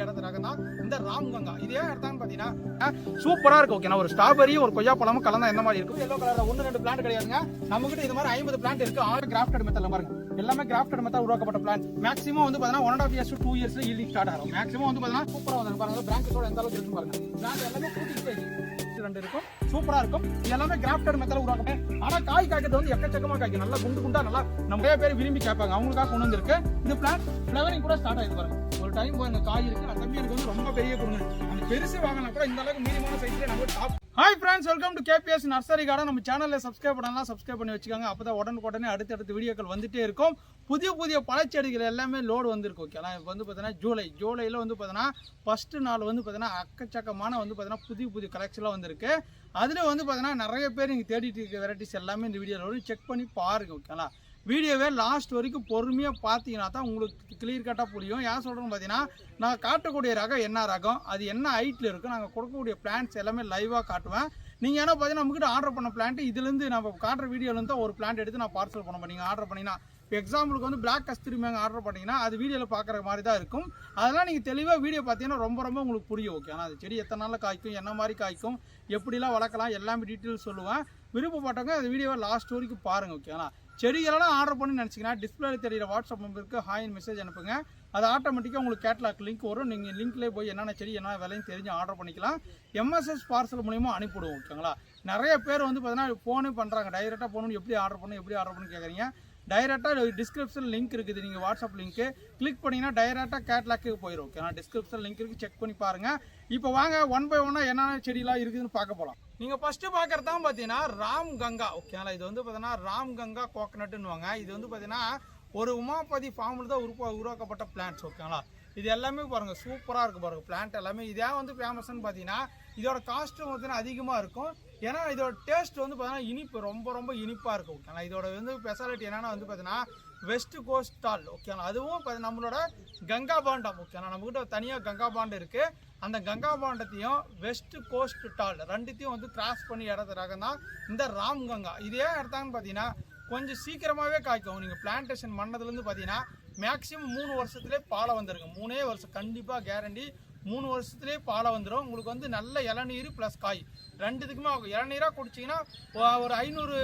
இடத்துல ரகம் தான் இந்த ராம்கங்கா. இதே இடத்தான்னு பார்த்தீங்கன்னா சூப்பராக இருக்கும். ஓகேனா ஒரு ஸ்ட்ராபெரி ஒரு கொய்யா பழமும் கலந்தா எந்த மாதிரி இருக்கும். எல்லோ கலர் 1-2 பிளான்ட் கிடையாதுங்க. நம்மகிட்ட இது மாதிரி 50 பிளான்ட் இருக்கு. 6 கிராஃப்டட் மெத்தட்ல பாருங்க. எல்லாமே கிராஃப்டட் மெத்தட் உருவாக்கப்பட்ட பிளான்ட். மேக்ஸிமம் வந்து பார்த்தீங்கன்னா 1.5 years to 2 years yielding start ஆகும். மேக்ஸிமம் வந்து பார்த்தீங்கன்னா சூப்பராக வந்து பாருங்க. பிரான்ச்சஸோட எந்த அளவுக்கு இருக்கு பாருங்க. பிளான்ட் எல்லாமே கூட்டி ஸ்டேஜ் ரெண்டு இருக்கும். சூப்பரா இருக்கும். எல்லாமே கிராஃப்டட் மெத்தட்ல உருவாக்கப்பட்ட. ஆனா காய் காய்க்கிறது வந்து எக்கச்சக்கமா காய்க்கும். நல்லா குண்டு குண்டா நல்லா நிறைய பேர் விரும்பி கேட்பாங்க. அவங்களுக்காக கொண்டு வந்திருக்கு. இந்த பிளான்ட் ஃப்ளவரிங் கூட ஸ்டார்ட் ஆயிருக்கு பாருங்க. ஒரு டைம் போய் காய் இருக்கு. அந்த தம்பி எனக்கு வந்து ரொம்ப பெரிய கொடுங்க. அந்த பெருசு வாங்கினா கூட இந்த அளவுக்கு மீடியமான சைஸ்ல நம்ம top. Hi friends, welcome to KBS nursery garden. நம்ம சேனல்ல சப்ஸ்கிரைப் பண்ணலாம், சப்ஸ்கிரைப் பண்ணி வச்சுக்கோங்க. அப்பதான் உடனுக்குடனே அடுத்தடுத்த வீடியோக்கள் வந்துட்டே இருக்கும். புதிய புதிய பழச்செடிகள் எல்லாமே லோடு வந்திருக்கும். ஓகேங்களா? இப்போ வந்து பார்த்தீங்கன்னா ஜூலையில் வந்து பார்த்தீங்கன்னா ஃபர்ஸ்ட் நாள் வந்து பார்த்தீங்கன்னா அக்கச்சக்கமான வந்து பார்த்தீங்கன்னா புதிய கலெக்ஷன்லாம் வந்திருக்கு. அதில் வந்து பார்த்தீங்கன்னா நிறைய பேர் நீங்கள் தேடிட்டு இருக்க வெரைட்டிஸ் எல்லாமே இந்த வீடியோவில் வரும். செக் பண்ணி பாருங்க. ஓகேங்களா? வீடியோவே லாஸ்ட் வரைக்கும் பொறுமையாக பார்த்தீங்கன்னா தான் உங்களுக்கு கிளியர் கட்டாக புரியும். ஏன் சொல்கிறோன்னு பார்த்தீங்கன்னா, நான் காட்டக்கூடிய ரகம் என்ன ரகம், அது என்ன ஹைட்டில் இருக்கும், நாங்கள் கொடுக்கக்கூடிய பிளான்ட்ஸ் எல்லாமே லைவாக காட்டுவேன். நீங்கள் ஏன்னா பார்த்தீங்கன்னா நம்மகிட்ட ஆர்டர் பண்ண பிளான்ட் இதுலேருந்து நம்ம காட்டுற வீடியோலேருந்து ஒரு பிளான்ட் எடுத்து நான் பார்சல் பண்ண நீங்கள் ஆர்டர் பண்ணிங்கன்னா, இப்போ எக்ஸாம்பிளுக்கு வந்து பிளாக் கஸ்தூரி மேங்க ஆர்டர் பண்ணிங்கன்னா அது வீடியோவில் பார்க்குற மாதிரி தான் இருக்கும். அதெல்லாம் நீங்கள் தெளிவாக வீடியோ பார்த்தீங்கன்னா ரொம்ப உங்களுக்கு புரியும். ஓகே, ஆனால் அது செடி எத்தனை நாளில் காய்க்கும், என்ன மாதிரி காய்க்கும், எப்படிலாம் வளர்க்கலாம், எல்லாமே டீட்டெயில்ஸ் சொல்லுவேன். விருப்பப்பட்டவங்க அந்த வீடியோவை லாஸ்ட் வரைக்கும் பாருங்கள். ஓகேங்களா? செடிகளெல்லாம் ஆர்டர் பண்ணி நினச்சிங்கன்னா டிஸ்பிளேல தெரியிற வாட்ஸ்அப் நம்பருக்கு ஹாய் மெசேஜ் அனுப்புங்க. அது ஆட்டோமேட்டிக்காக உங்களுக்கு கேட்லாக் லிங்க் வரும். நீங்கள் லிங்க்லேயே போய் என்னென்ன செடி என்ன விலையும் தெரிஞ்சு ஆர்டர் பண்ணிக்கலாம். எம்எஸ்எஸ் பார்சல் மூலிமா அனுப்பிவிடுவோம். ஓகேங்களா? நிறைய பேர் வந்து பார்த்தீங்கன்னா ஃபோனே பண்ணுறாங்க. டைரெக்டாக போகணுன்னு எப்படி ஆர்டர் பண்ணு கேட்குறீங்க. டைரெக்டாக டிஸ்கிரிப்ஷன் லிங்க் இருக்குது. நீங்கள் வாட்ஸ்அப் லிங்க்கு கிளிக் பண்ணிங்கன்னா டைரெக்டாக கேட்லாக்கு போயிடும். ஓகே, நான் டிஸ்கிரிப்ஷன் லிங்க் இருக்குது, செக் பண்ணி பாருங்கள். இப்போ வாங்க 1 by 1 என்னென்ன செடியெலாம் இருக்குதுன்னு பார்க்க போகலாம். நீங்கள் ஃபஸ்ட்டு பார்க்குறது தான் பார்த்தீங்கன்னா ராம்கங்கா. ஓகேங்களா? இது வந்து பார்த்தீங்கன்னா ராம்கங்கா கோகனட்டுன்னுவாங்க. இது வந்து பார்த்தீங்கன்னா ஒரு உமாபதி ஃபார்மில் தான் உருவாக்கப்பட்ட பிளான்ட்ஸ். ஓகேங்களா? இது எல்லாமே பாருங்கள் சூப்பராக இருக்குது பாருங்கள். பிளான்ட் எல்லாமே இதே வந்து ஃபேமஸ்ன்னு பார்த்தீங்கன்னா இதோட காஸ்ட்டும் பார்த்தீங்கன்னா அதிகமாக இருக்கும். ஏன்னா இதோட டேஸ்ட் வந்து பார்த்தீங்கன்னா இனிப்பு ரொம்ப இனிப்பாக இருக்கும். ஓகேங்களா? இதோட வந்து ஸ்பெஷாலிட்டி என்னென்னா வந்து பார்த்தீங்கன்னா வெஸ்ட் கோஸ்ட் டால். ஓகேங்களா? அதுவும் நம்மளோட கங்கா பாண்டம். ஓகேங்களா? நம்மகிட்ட தனியாக கங்கா பாண்டம் இருக்குது. அந்த கங்கா பாண்டத்தையும் வெஸ்ட் கோஸ்ட் டால் ரெண்டுத்தையும் வந்து கிராஸ் பண்ணி இடத்த ரகம் தான் இந்த ராம்கங்கா. இதே இடத்தான்னு பார்த்தீங்கன்னா கொஞ்சம் சீக்கிரமாகவே காய்க்கும். நீங்கள் பிளான்டேஷன் பண்ணதுலேருந்து பார்த்தீங்கன்னா மேக்ஸிமம் 3 வருஷத்துலேயே பாலை வந்துருங்க. 3 வருஷம் கண்டிப்பாக கேரண்டி. 3 வருஷத்துலேயே பாலை வந்துடும். உங்களுக்கு வந்து நல்ல இளநீர் ப்ளஸ் காய் ரெண்டுத்துக்குமே ஆகும். இளநீராக குடிச்சிங்கன்னா ஒரு 500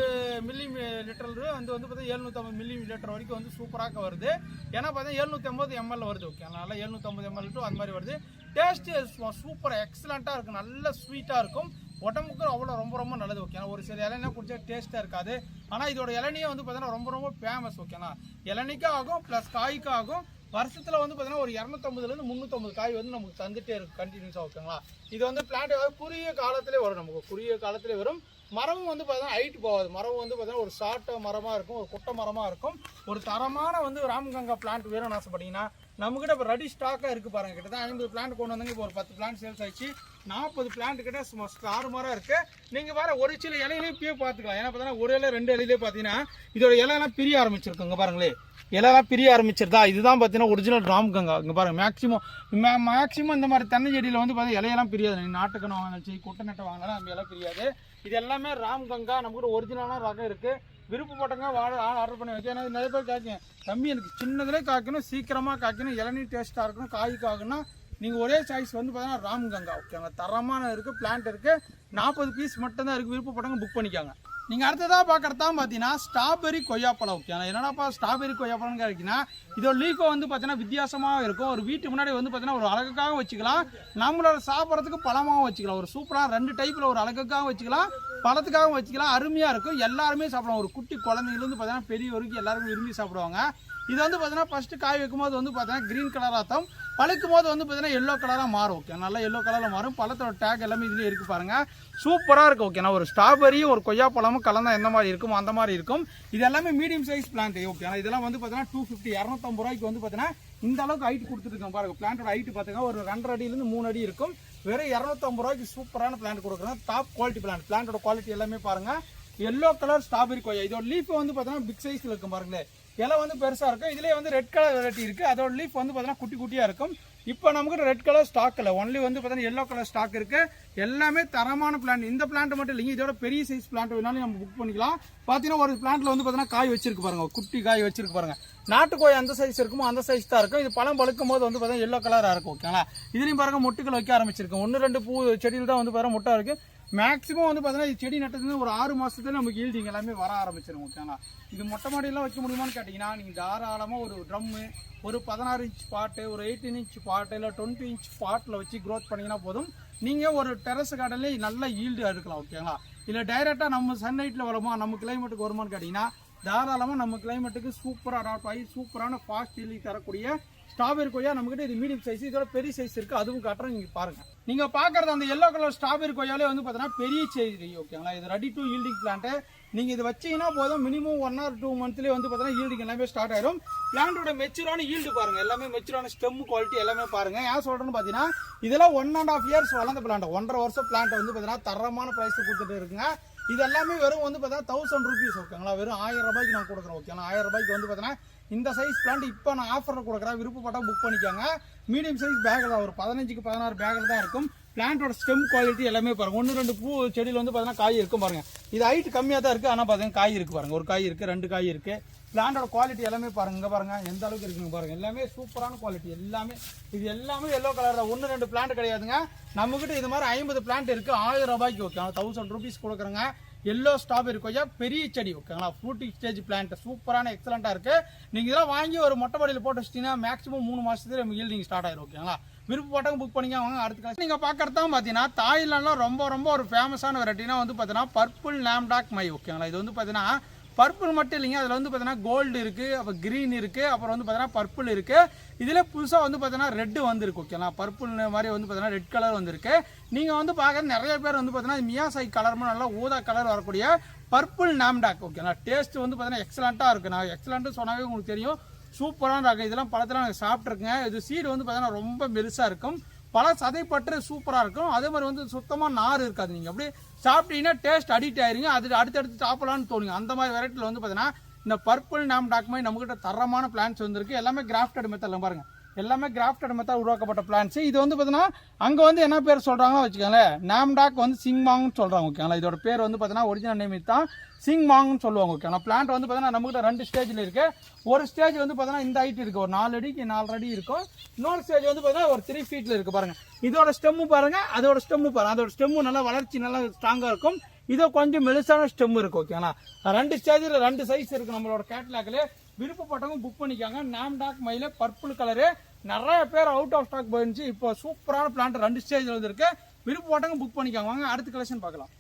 மில்லி லிட்டர் வந்து பார்த்தீங்கன்னா 750 மில்லி லிட்டர் வரைக்கும் வந்து சூப்பராக வருது. ஏன்னா பார்த்தீங்கன்னா 750 ml வருது. ஓகே, அதனால் 750 ml அந்த மாதிரி வருது. டேஸ்ட்டு சூப்பராக எக்ஸலண்ட்டாக இருக்கும். நல்ல ஸ்வீட்டாக இருக்கும். உடம்புக்கு அவ்வளோ ரொம்ப நல்லது. ஓகேனா? ஒரு சில இளநீர் குடிச்சா டேஸ்ட்டாக இருக்காது. ஆனால் இதோட இளநியை வந்து பார்த்தீங்கன்னா ரொம்ப ஃபேமஸ். ஓகேனா? இளநிக்கும் ஆகும் ப்ளஸ் காய்க்கும் ஆகும். வருஷத்தில் வந்து பார்த்தீங்கன்னா ஒரு 250 to 350 காய் வந்து நமக்கு தந்துட்டே இருக்கும் கண்டினியூஸாக. ஓகேங்களா? இது வந்து பிளான்ட் குறுகிய காலத்திலே வரும். நமக்கு குறுகிய காலத்திலே வரும். மரமும் வந்து பார்த்தீங்கன்னா ஹைட் போகாது. மரம் வந்து பார்த்தீங்கன்னா ஒரு ஷார்ட் மரமாக இருக்கும், ஒரு குட்டை மரமாக இருக்கும். ஒரு தரமான வந்து ராம்கங்கா பிளான்ட் வேணும்னு ஆசைப்பட்டீங்கன்னா நம்மகிட்ட இப்போ ரெடி ஸ்டாக்காக இருக்குது பாருங்கள். கிட்டத்தட்ட 50 பிளான்ட் கொண்டு வந்தாங்க. இப்போ ஒரு 10 பிளான்ட் சேல்ஸ் ஆயிடுச்சு. 40 பிளான்ட் கிட்ட ஸ்டார் மரம் இருக்குது. நீங்கள் வேறு ஒரு சில இலையிலேயே இப்பயே பார்த்துக்கலாம். ஏன்னா பார்த்தீங்கன்னா ஒரு இலை 2 இலையிலே பார்த்தீங்கன்னா இதோட இலையெல்லாம் பிரிய ஆரம்பிச்சிருக்குங்க பாருங்களே. இலையெல்லாம் பிரிய ஆரம்பிச்சிருதா. இதுதான் பார்த்தீங்கன்னா ஒரிஜினல் ராம்கங்கா. இங்கே பாருங்கள் மேக்ஸிமம் இந்த மாதிரி தென்னை செடியில் வந்து பார்த்தீங்கன்னா இலையெல்லாம் பிரியாது. நீங்கள் நாட்டுக்கணு வாங்கினாச்சு குட்டை நட்டை வாங்கினாலும் நம்ம இலை பிரியாது. இது எல்லாமே ராம்கங்கா. நமக்கு ஒரு ஒரிஜினலான ரகம் இருக்குது. விருப்பப்பட்டவங்க ஆர்டர் பண்ணி வைக்க. ஏன்னா நிறைய பேர் காய்க்கும் தம்பி எனக்கு சின்னதுலேயே காய்க்கணும், சீக்கிரமாக காய்க்கணும், இளநீர் டேஸ்ட்டாக இருக்கணும், காய்க்காகணும்னா நீங்கள் ஒரே சாய்ஸ் வந்து பார்த்தீங்கன்னா ராம்கங்கா. ஓகேங்க, தரமான இருக்குது. பிளான்ட் இருக்குது. 40 பீஸ் மட்டும்தான் இருக்குது. விருப்பப்பட்டவங்க புக் பண்ணிக்காங்க. நீங்கள் அடுத்ததாக பார்க்குறது தான் பார்த்தீங்கன்னா ஸ்ட்ராபெரி கொய்யாப்பழம். ஓகே, என்னடாப்பா ஸ்ட்ராபெரி கொய்யாப்பழம்னு கேட்டிங்கன்னா இதோட லீஃபை வந்து பார்த்தீங்கன்னா வித்தியாசமாக இருக்கும். ஒரு வீட்டுக்கு முன்னாடி வந்து பார்த்தீங்கன்னா ஒரு அழகுக்காக வச்சுக்கலாம், நம்மளோட சாப்பிட்றதுக்கு பழமாகவும் வச்சுக்கலாம். ஒரு சூப்பராக 2 டைப்பில் ஒரு அழகுக்காக வச்சுக்கலாம், பழத்துக்காகவும் வச்சுக்கலாம். அருமையாக இருக்கும். எல்லாருமே சாப்பிடுவாங்க. ஒரு குட்டி குழந்தைங்கலேருந்து பார்த்தீங்கன்னா பெரிய வரைக்கும் எல்லாருமே விரும்பி சாப்பிடுவாங்க. இது வந்து பார்த்தீங்கன்னா ஃபஸ்ட்டு காய் வைக்கும்போது வந்து பார்த்தீங்கன்னா க்ரீன் கலராக தான், பழுக்கும் போது வந்து பார்த்தீங்கன்னா எல்லோ கலராக மாறும். ஓகே, நல்லா எல்லோ கலரில் மாறும். பழத்தோட டேக் எல்லாமே இதுலேயே இருக்குது பாருங்கள். சூப்பராக இருக்கும். ஓகேண்ணா, ஒரு ஸ்ட்ராபெரியும் ஒரு கொய்யா பழமும் கலந்தால் எந்த மாதிரி இருக்கும் அந்த மாதிரி இருக்கும். இது எல்லாமே மீடியம் சைஸ் பிளான்ட். ஓகேண்ணா, இதெல்லாம் வந்து பார்த்தீங்கன்னா 250 250 ரூபாய்க்கு வந்து பார்த்தீங்கன்னா இந்த அளவுக்கு ஹைட் கொடுத்துருக்கோம் பாருங்கள். பிளான்ட்டோட ஹைட்டு பார்த்தீங்கன்னா ஒரு 2.5 அடியிலேருந்து 3 அடி இருக்கும். வெறும் 250 ரூபாய்க்கு சூப்பரான பிளான்ட் கொடுக்குறோம். Top quality plant. பிளான்ட்டோட குவாலிட்டி எல்லாமே பாருங்கள். எல்லோ கலர் ஸ்ட்ராபெரி கொய்யா. இதோட லீஃப் வந்து பார்த்தீங்கன்னா பிக் சைஸில் இருக்கும் பாருங்களேன். இலை வந்து பெருசாக இருக்கும். இதுலேயே வந்து ரெட் கலர் வெரைட்டி இருக்குது. அதோட லீஃப் வந்து பார்த்தீங்கன்னா குட்டி குட்டியாக இருக்கும். இப்போ நமக்கு ரெட் கலர் ஸ்டாக் இல்லை, ஒன்லி வந்து பார்த்தீங்கன்னா எல்லோ கலர் ஸ்டாக் இருக்கு. எல்லாமே தரமான பிளான்ட். இந்த பிளான்ட் மட்டும் இல்லைங்க, இதோட பெரிய சைஸ் பிளான்ட் வேணாலும் நம்ம புக் பண்ணிக்கலாம். பார்த்தீங்கன்னா ஒரு பிளான்ட்ல வந்து பார்த்தீங்கன்னா காய் வச்சிருக்கு பாருங்க, குட்டி காய் வச்சிருக்கு பாருங்க. நாட்டுக்கோய் அந்த சைஸ் இருக்குமோ அந்த சைஸ் தான் இருக்கும். இது பழம் பழுக்கும் போது வந்து பார்த்தீங்கன்னா எல்லோ கலராக இருக்கும். ஓகேங்களா, இதுலையும் பாருங்க மொட்டுக்கள் வைக்க ஆரம்பிச்சிருக்கு. 1-2 பூ செடியில் தான் வந்து பாருங்க மொட்டை இருக்கு. மேக்ஸிமம் வந்து பார்த்தீங்கன்னா செடி நட்டதுன்னு ஒரு 6 மாசத்துல நமக்கு ஈல்டிங் எல்லாமே வர ஆரம்பிச்சிடும். ஓகேங்களா, இது மொட்டை மாடியெல்லாம் வைக்க முடியுமான்னு கேட்டிங்கன்னா நீங்கள் தாராளமாக ஒரு ட்ரம்மு, ஒரு 16 இன்ச் பாட்டு, ஒரு 18 இன்ச் பாட்டு, இல்லை 20 இன்ச் பாட்டில் வச்சு க்ரோத் பண்ணிங்கன்னா போதும். நீங்கள் ஒரு டெரஸ் கார்டன்லேயே நல்ல ஈல்டு எடுக்கலாம். ஓகேங்களா, இல்லை டைரெக்டாக நம்ம சன்லைட்டில் வருமா, நம்ம கிளைமேட்டுக்கு வருமானு கேட்டிங்கன்னா தாராளமாக நம்ம கிளைமேட்டுக்கு சூப்பராக அடாப்ட் ஆகி சூப்பரான ஃபாஸ்ட் ஈல்டிங் தரக்கூடிய ஸ்ட்ராபெரி கொய்யா நம்மகிட்ட இது மீடியம் சைஸ், இதோட பெரிய சைஸ் இருக்கு, அதுவும் காட்டுறேன் நீங்க பாருங்க. நீங்க பாக்குறது அந்த எல்லோ கலர் ஸ்ட்ராபெரி கொய்யாலே வந்து பாத்தீங்கன்னா பெரிய சைஸ். ஓகேங்களா, இது ரெடி டு ஈல்டிங் பிளான்ட். நீங்க இது வச்சீங்கன்னா போதும், மினிமம் 1 or 2 மந்த்லயே வந்து பாத்தீங்கன்னா ஈல்டிங் எல்லாமே ஸ்டார்ட் ஆயிரும். பிளான்டோட மெச்சூரான ஈல்டு பாருங்க, எல்லாமே மெச்சூரான ஸ்டெம் குவாலிட்டி எல்லாமே பாருங்க. ஏன் சொல்றேன்னு பாத்தீங்கன்னா இதெல்லாம் 1.5 years வளர்ந்த பிளான்ட், 1.5 வருஷம் பிளான்ட் வந்து பாத்தீங்கன்னா தரமான பிரைஸ் கொடுத்துட்டு இருக்குங்க. இது எல்லாமே வெறும் வந்து பார்த்தீங்கன்னா 1000 rupees. ஓகேங்களா, வெறும் 1000 ரூபாய்க்கு நான் கொடுக்குறேன். ஓகேங்களா, 1000 ரூபாய்க்கு வந்து பார்த்தீங்கன்னா இந்த சைஸ் பிளான்ட் இப்போ நான் ஆஃபரில் கொடுக்குறேன். விருப்பப்பட்டா புக் பண்ணிக்கோங்க. மீடியம் சைஸ் பேக்கில் தான் ஒரு 15க்கு 16 பேக்கில் தான் இருக்கும். பிளான்ட்டோட ஸ்டெம் குவாலிட்டி எல்லாமே பாருங்க. 1-2 பூ செடியில் வந்து பார்த்தீங்கன்னா காய் இருக்கும் பாருங்க. இது ஹைட் கம்மியாக தான் இருக்குது, ஆனால் பார்த்தீங்கன்னா காய் இருக்குது பாருங்க. ஒரு காய் இருக்குது, 2 காய் இருக்குது. பிளான்ட்டோட குவாலிட்டி எல்லாமே பாருங்க, இங்கே பாருங்க எந்த அளவுக்கு இருக்குங்க பாருங்க. எல்லாமே சூப்பரான குவாலிட்டி எல்லாமே. இது எல்லாமே எல்லோ கலர், 1-2 பிளான்ட் கிடையாதுங்க. நம்மகிட்ட இது மாதிரி 50 பிளான்ட் இருக்குது 1000 ரூபாய்க்கு. ஓகே, 1000 rupees கொடுக்குறேங்க. எல்லோ ஸ்ட்ராபெரி கொய்யா பெரிய செடி. ஓகேங்களா, ஃப்ரூட்டிங் ஸ்டேஜ் பிளான்ட் சூப்பரான எக்ஸலண்டா இருக்கு. நீங்க இதெல்லாம் வாங்கி ஒரு மொட்டை மாடியில் போட்டு வச்சிட்டீங்கன்னா மேக்ஸிமம் 3 மாசத்துல நம்ம ஈல்டிங் ஸ்டார்ட் ஆயிரும். ஓகேங்களா, விருப்பப்பட்டவங்க புக் பண்ணிக்க வாங்க. அடுத்த நீங்க பாக்குறதா பாத்தீங்கன்னா தாய்லாந்துல ரொம்ப ஒரு ஃபேமஸான வெரைட்டினா வந்து பாத்தீங்கன்னா பர்பிள் நாம்டாக் மை. ஓகேங்களா, இது வந்து பாத்தீங்கன்னா பர்பிள் மட்டும் இல்லைங்க, அதில் வந்து பார்த்தீங்கன்னா கோல்டு இருக்குது, அப்புறம் க்ரீன் இருக்குது, அப்புறம் வந்து பார்த்தீங்கன்னா பர்பிள் இருக்குது. இதில் புதுசாக வந்து பார்த்தீங்கன்னா ரெட்டு வந்துருக்கு. ஓகேங்களா, பர்பிள் மாதிரி வந்து பார்த்தீங்கன்னா ரெட் கலர் வந்துருக்கு. நீங்கள் வந்து பார்க்குற நிறைய பேர் வந்து பார்த்தீங்கன்னா மியாசாய் கலர் நல்லா ஊதா கலர் வரக்கூடிய பர்பிள் நாம்டாக். ஓகேங்களா, டேஸ்ட் வந்து பார்த்தீங்கன்னா எக்ஸலண்ட்டாக இருக்குது. நான் எக்ஸலண்ட்டு சொன்னாவே உங்களுக்கு தெரியும், சூப்பரான இருக்கும். இதெல்லாம் பழத்தில் நாங்கள் சாப்பிட்ருக்குங்க. இது சீடு வந்து பார்த்தீங்கன்னா ரொம்ப பெருசாக இருக்கும், பல சதைப்பற்று சூப்பராக இருக்கும். அதே மாதிரி வந்து சுத்தமாக நார் இருக்காது. நீங்கள் அப்படியே சாப்பிட்டீங்கன்னா டேஸ்ட் அடிக்ட் ஆயிருங்க, அது அடுத்தடுத்து சாப்பிடலான்னு தோணுங்க. அந்த மாதிரி வெரைட்டியில் வந்து பார்த்தீங்கன்னா இந்த பர்பிள் நாம்டாக் மாதிரி நம்மகிட்ட தரமான பிளான்ஸ் வந்துருக்கு. எல்லாமே கிராஃப்டட் மெத்தடில் பாருங்க, எல்லாமே கிராஃப்டட் மெத்தட் உருவாக்கப்பட்ட பிளான்ஸ். இது வந்து பார்த்தீங்கன்னா அங்கே வந்து என்ன பேர் சொல்கிறாங்களோ வச்சுக்கோங்களேன், நாம்டாக் வந்து சிங்மாங்னு சொல்கிறாங்க. ஓகேங்களா, இதோட பேர் வந்து பார்த்தீங்கன்னா ஒரிஜினல் நேம் தான் சிங்மாங்னு சொல்லுவாங்க. ஓகேங்களா, பிளான்ட் வந்து பார்த்தீங்கன்னா நம்மகிட்ட 2 ஸ்டேஜில் இருக்குது. ஒரு ஸ்டேஜ் வந்து பார்த்தீங்கன்னா இந்த ஹைட் இருக்குது, ஒரு 4 அடிக்கு 4 அடி இருக்கும். இன்னொரு ஸ்டேஜ் வந்து பார்த்தீங்கன்னா ஒரு 3 feet இருக்குது பாருங்க. இதோட ஸ்டெம்மு பாருங்க, அதோட ஸ்டெம்மு பாருங்க. அதோட ஸ்டெம்மு நல்லா வளர்ச்சி நல்லா ஸ்ட்ராங்காக இருக்கும். இதோ கொஞ்சம் மெலிசான ஸ்டெம் இருக்கு. ஓகேங்களா, 2 ஸ்டேஜில் 2 சைஸ் இருக்கு நம்மளோட கேட்லாக்ல. விருப்பப்பட்டவங்க புக் பண்ணிக்காங்க. நாம்டாக் மயில பர்பிள் கலரு நிறைய பேர் அவுட் ஆஃப் ஸ்டாக் போயிருந்துச்சு. இப்போ சூப்பரான பிளான்ட் 2 ஸ்டேஜில் வந்துருக்கு. விருப்பப்பட்டவங்க புக் பண்ணிக்காங்க. வாங்க அடுத்த கலெக்ஷன் பார்க்கலாம்.